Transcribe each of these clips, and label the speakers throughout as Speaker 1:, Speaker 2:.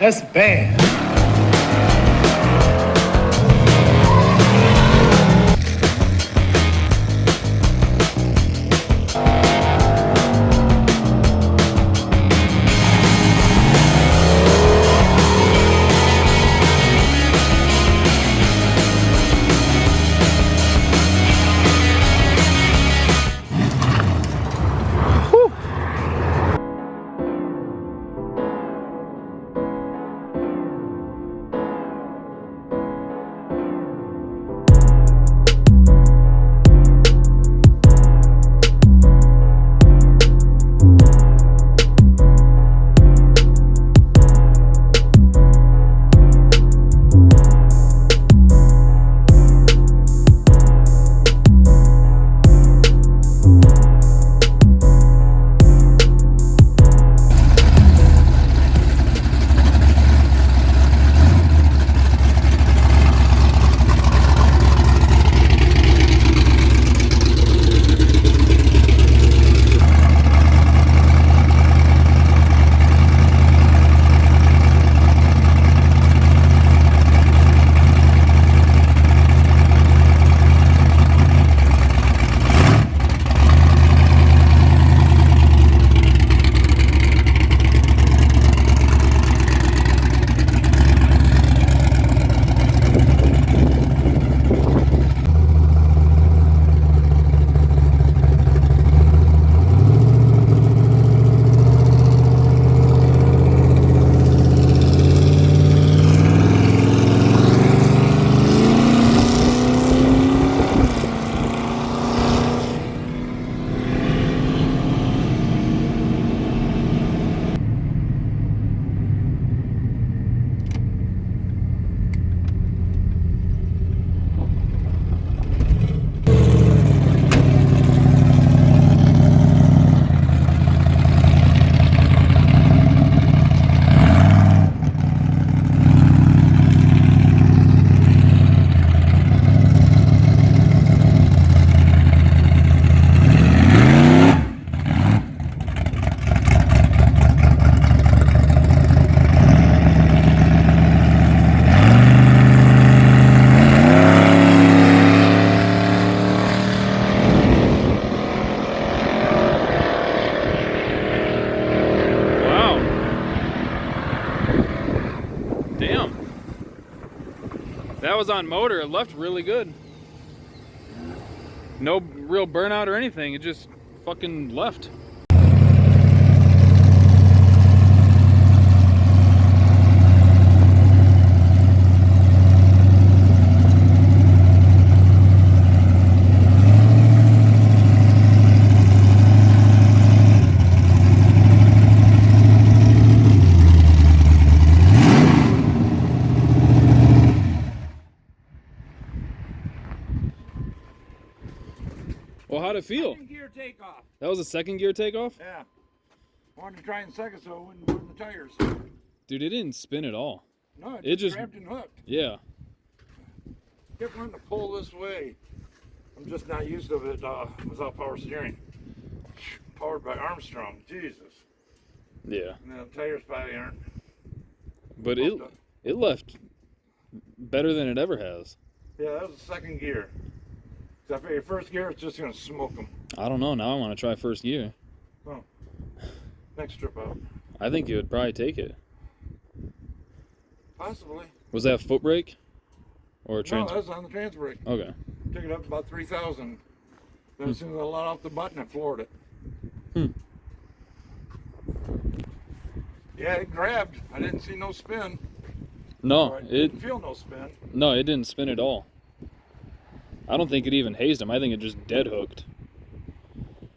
Speaker 1: That's bad.
Speaker 2: That was on motor. It left really good. No real burnout or anything. It just fucking left. Well, how'd it feel?
Speaker 3: Second gear takeoff.
Speaker 2: That was a second gear takeoff?
Speaker 3: Yeah. Wanted to try in second so it wouldn't burn the tires.
Speaker 2: Dude, it didn't spin at all.
Speaker 3: No, it just grabbed and hooked.
Speaker 2: Yeah.
Speaker 3: Kept wanting to pull this way. I'm just not used to it without power steering. Powered by Armstrong. Jesus.
Speaker 2: Yeah.
Speaker 3: And the tires probably aren't.
Speaker 2: But it left better than it ever has.
Speaker 3: Yeah, that was the second gear. I figure first gear it's just gonna smoke them.
Speaker 2: I don't know. Now I want to try first gear.
Speaker 3: Oh. Next trip out.
Speaker 2: I think you would probably take it.
Speaker 3: Possibly.
Speaker 2: Was that foot brake? Or
Speaker 3: No, that was on the trans brake.
Speaker 2: Okay.
Speaker 3: Took it up about 3,000. Then as soon as I let off the button, I floored it. Yeah, it grabbed. I didn't see no spin.
Speaker 2: No,
Speaker 3: it didn't feel no spin.
Speaker 2: No, it didn't spin at all. I don't think it even hazed him. I think it just dead hooked.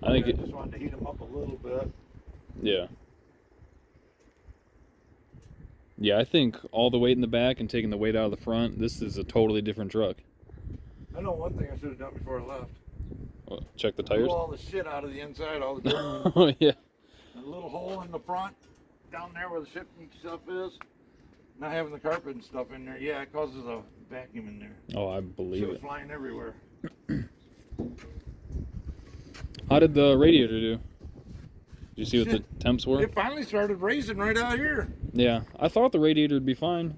Speaker 2: I think it
Speaker 3: just wanted to heat him up a little bit.
Speaker 2: Yeah. Yeah, I think all the weight in the back and taking the weight out of the front, this is a totally different truck.
Speaker 3: I know one thing I should have done before I left.
Speaker 2: Well, check the tires?
Speaker 3: Blew all the shit out of the inside, all the dirt.
Speaker 2: Oh, yeah.
Speaker 3: A little hole in the front, down there where the shipping stuff is. Not having the carpet and stuff in there, yeah, it causes a vacuum in there.
Speaker 2: Oh, I believe
Speaker 3: Shit
Speaker 2: it.
Speaker 3: was flying everywhere.
Speaker 2: How did the radiator do? Did you see what the temps were?
Speaker 3: It finally started raising right out here.
Speaker 2: Yeah, I thought the radiator would be fine.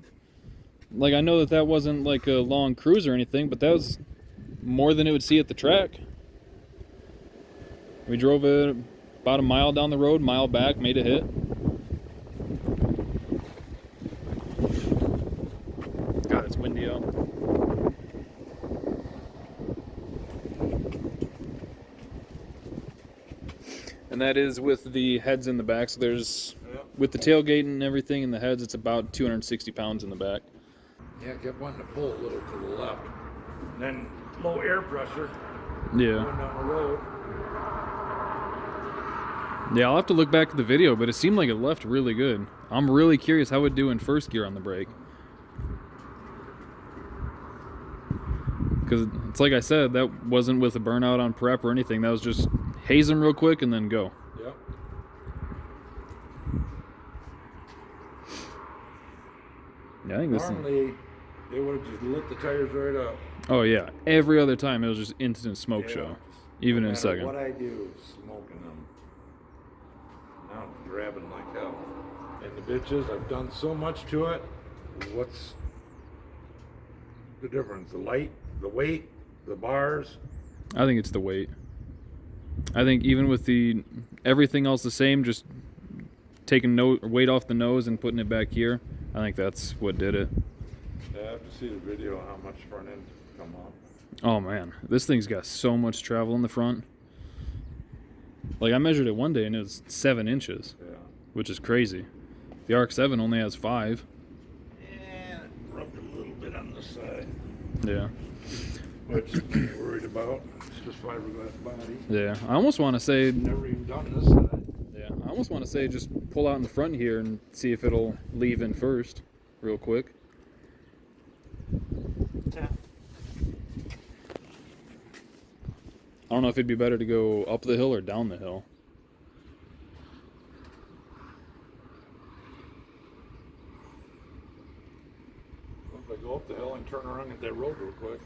Speaker 2: Like, I know that wasn't like a long cruise or anything, but that was more than it would see at the track. We drove it about a mile down the road, mile back, made a hit. God, it's windy out. And that is with the heads in the back. So there's, with the tailgate and everything in the heads, it's about 260 pounds in the back.
Speaker 3: Yeah, I kept wanting to pull a little to the left. And then low air pressure.
Speaker 2: Yeah.
Speaker 3: Going down the road.
Speaker 2: Yeah, I'll have to look back at the video, but it seemed like it left really good. I'm really curious how it would do in first gear on the brake. Because it's like I said, that wasn't with a burnout on prep or anything. That was just haze them real quick and then go.
Speaker 3: Yep.
Speaker 2: Yeah, I think this
Speaker 3: Normally, they would have just lit the tires right up.
Speaker 2: Oh yeah, every other time it was just instant smoke show, even in a second.
Speaker 3: What I do is smoking them. Now I'm grabbing like hell. And the bitches, I've done so much to it. What's the difference? The light, the weight, the bars.
Speaker 2: I think it's the weight. I think even with the everything else the same, just taking weight off the nose and putting it back here, I think that's what did it.
Speaker 3: Yeah, I have to see the video how much front end come off.
Speaker 2: Oh man, this thing's got so much travel in the front. Like I measured it one day and it was 7 inches, which is crazy. The RX-7 only has 5.
Speaker 3: And it rubbed a little bit on the side.
Speaker 2: Yeah.
Speaker 3: Which I ain't worried about. It's just fiberglass body.
Speaker 2: Yeah, I almost want to say.
Speaker 3: Never even done this side.
Speaker 2: Yeah, I almost want to say just pull out in the front here and see if it'll leave in first, real quick.
Speaker 3: Yeah.
Speaker 2: I don't know if it'd be better to go up the hill or down the hill.
Speaker 3: If I go up the hill and turn around and hit that road real quick.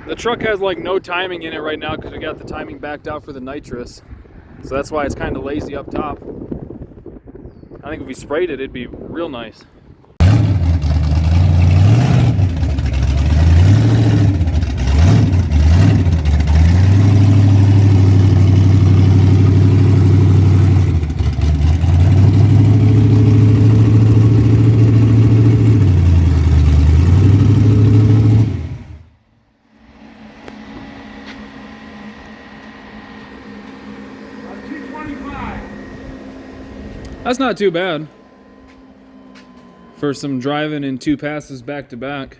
Speaker 2: The truck has like no timing in it right now because we got the timing backed out for the nitrous. So that's why it's kind of lazy up top. I think if we sprayed it, it'd be real nice. That's not too bad for some driving in 2 passes back to back.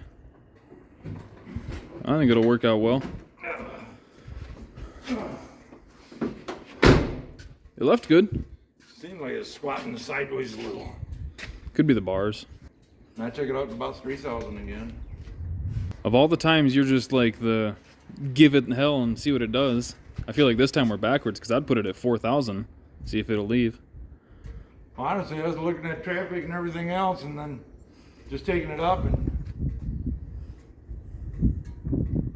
Speaker 2: I think it'll work out well. It left good.
Speaker 3: Seemed like it's squatting sideways a little.
Speaker 2: Could be the bars.
Speaker 3: And I took it up to about 3,000 again.
Speaker 2: Of all the times you're just like the give it hell and see what it does, I feel like this time we're backwards because I'd put it at 4,000, see if it'll leave.
Speaker 3: Honestly, I was looking at traffic and everything else and then just taking it up, and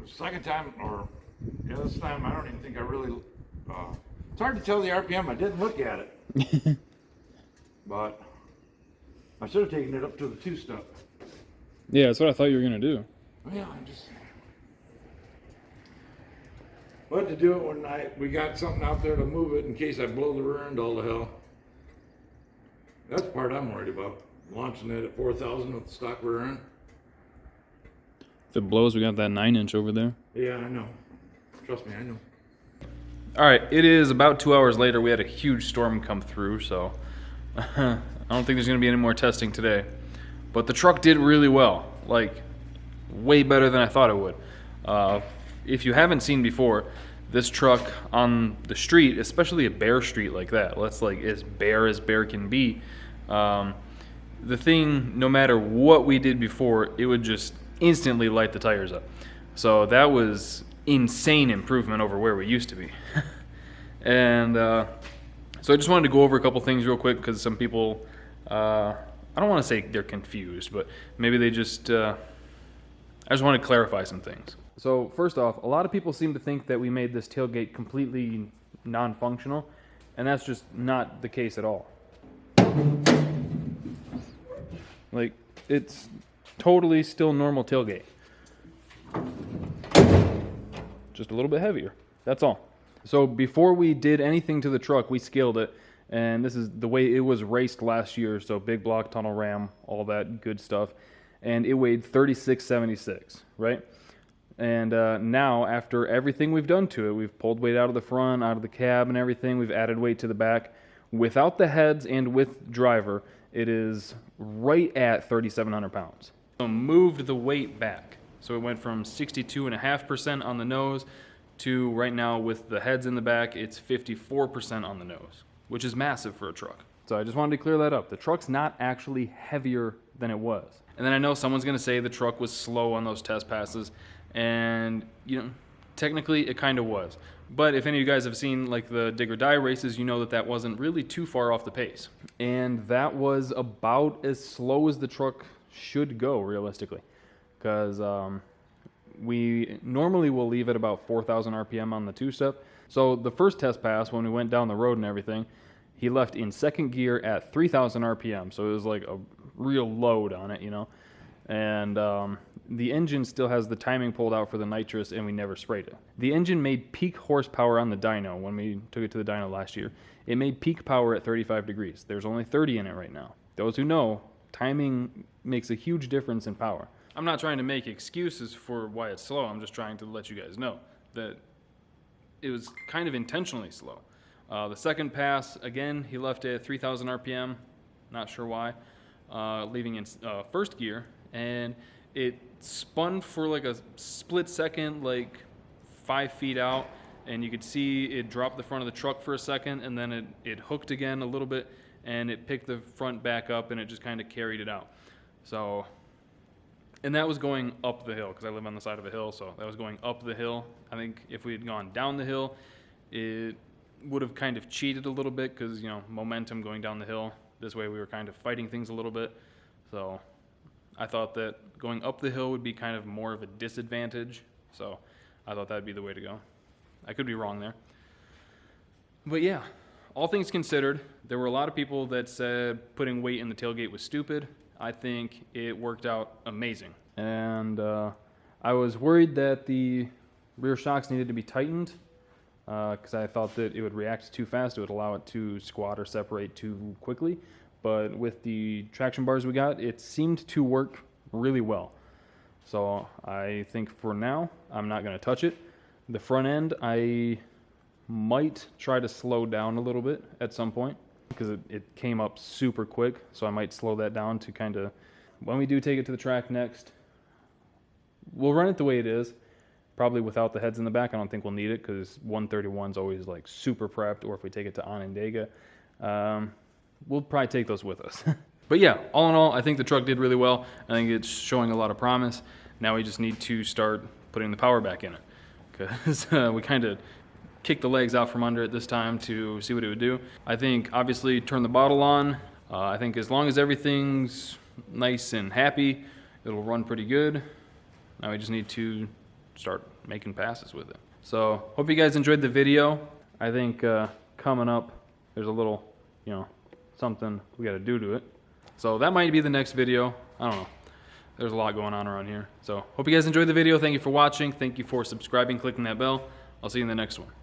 Speaker 3: the second time, or this time, I don't even think I really, it's hard to tell the RPM, I didn't look at it. But I should have taken it up to the 2-step.
Speaker 2: Yeah, that's what I thought you were going to do.
Speaker 3: Yeah, I just wanted to do it when we got something out there to move it in case I blow the rear end all to hell. That's the part I'm worried about. Launching it at 4,000 with the stock rear end.
Speaker 2: If it blows, we got that 9-inch over there.
Speaker 3: Yeah, I know. Trust me, I know.
Speaker 2: All right, it is about 2 hours later. We had a huge storm come through, so I don't think there's going to be any more testing today. But the truck did really well. like way better than I thought it would. If you haven't seen before, this truck on the street, especially a bare street like that, that's like as bare can be. The thing, no matter what we did before, it would just instantly light the tires up. So that was insane improvement over where we used to be. And so I just wanted to go over a couple things real quick, because some people, I don't want to say they're confused, but maybe they just, I just want to clarify some things. So first off, a lot of people seem to think that we made this tailgate completely non-functional, and that's just not the case at all. Like, it's totally still normal tailgate. Just a little bit heavier, that's all. So before we did anything to the truck, we scaled it, and this is the way it was raced last year, so big block, tunnel ram, all that good stuff, and it weighed 3676, right? And now, after everything we've done to it, we've pulled weight out of the front, out of the cab and everything, we've added weight to the back, without the heads and with driver, it is right at 3,700 pounds. So moved the weight back. So it went from 62.5% on the nose to right now with the heads in the back, it's 54% on the nose, which is massive for a truck. So I just wanted to clear that up. The truck's not actually heavier than it was. And then I know someone's gonna say the truck was slow on those test passes, and you know, technically it kind of was. But if any of you guys have seen like the dig or die races, you know that that wasn't really too far off the pace. And that was about as slow as the truck should go realistically. Because we normally will leave at about 4,000 RPM on the two-step. So the first test pass, when we went down the road and everything, he left in second gear at 3,000 RPM. So it was like a real load on it, you know. And the engine still has the timing pulled out for the nitrous, and we never sprayed it. The engine made peak horsepower on the dyno when we took it to the dyno last year. It made peak power at 35 degrees. There's only 30 in it right now. Those who know, timing makes a huge difference in power. I'm not trying to make excuses for why it's slow. I'm just trying to let you guys know that it was kind of intentionally slow. The second pass, again, he left it at 3,000 RPM. Not sure why. Leaving in first gear, and it spun for like a split second, like 5 feet out, and you could see it dropped the front of the truck for a second, and then it hooked again a little bit, and it picked the front back up, and it just kind of carried it out. So, and that was going up the hill, because I live on the side of a hill, so that was going up the hill. I think if we had gone down the hill, it would have kind of cheated a little bit, because, you know, momentum going down the hill. This way we were kind of fighting things a little bit. So I thought that going up the hill would be kind of more of a disadvantage. So I thought that'd be the way to go. I could be wrong there. But yeah, all things considered, there were a lot of people that said putting weight in the tailgate was stupid. I think it worked out amazing. And I was worried that the rear shocks needed to be tightened, because I thought that it would react too fast. It would allow it to squat or separate too quickly. But with the traction bars we got, it seemed to work really well. So I think for now, I'm not going to touch it. The front end, I might try to slow down a little bit at some point, because it came up super quick. So I might slow that down to kind of, when we do take it to the track next, we'll run it the way it is. Probably without the heads in the back. I don't think we'll need it, because 131's always like super prepped, or if we take it to Onondaga, we'll probably take those with us. But yeah, all in all, I think the truck did really well. I think it's showing a lot of promise. Now we just need to start putting the power back in it, because we kind of kicked the legs out from under it this time to see what it would do. I think obviously turn the bottle on. I think as long as everything's nice and happy, it'll run pretty good. Now we just need to start making passes with it. So hope you guys enjoyed the video. I think coming up, there's a little, you know, something we got to do to it. So that might be the next video. I don't know. There's a lot going on around here. So hope you guys enjoyed the video. Thank you for watching. Thank you for subscribing, clicking that bell. I'll see you in the next one.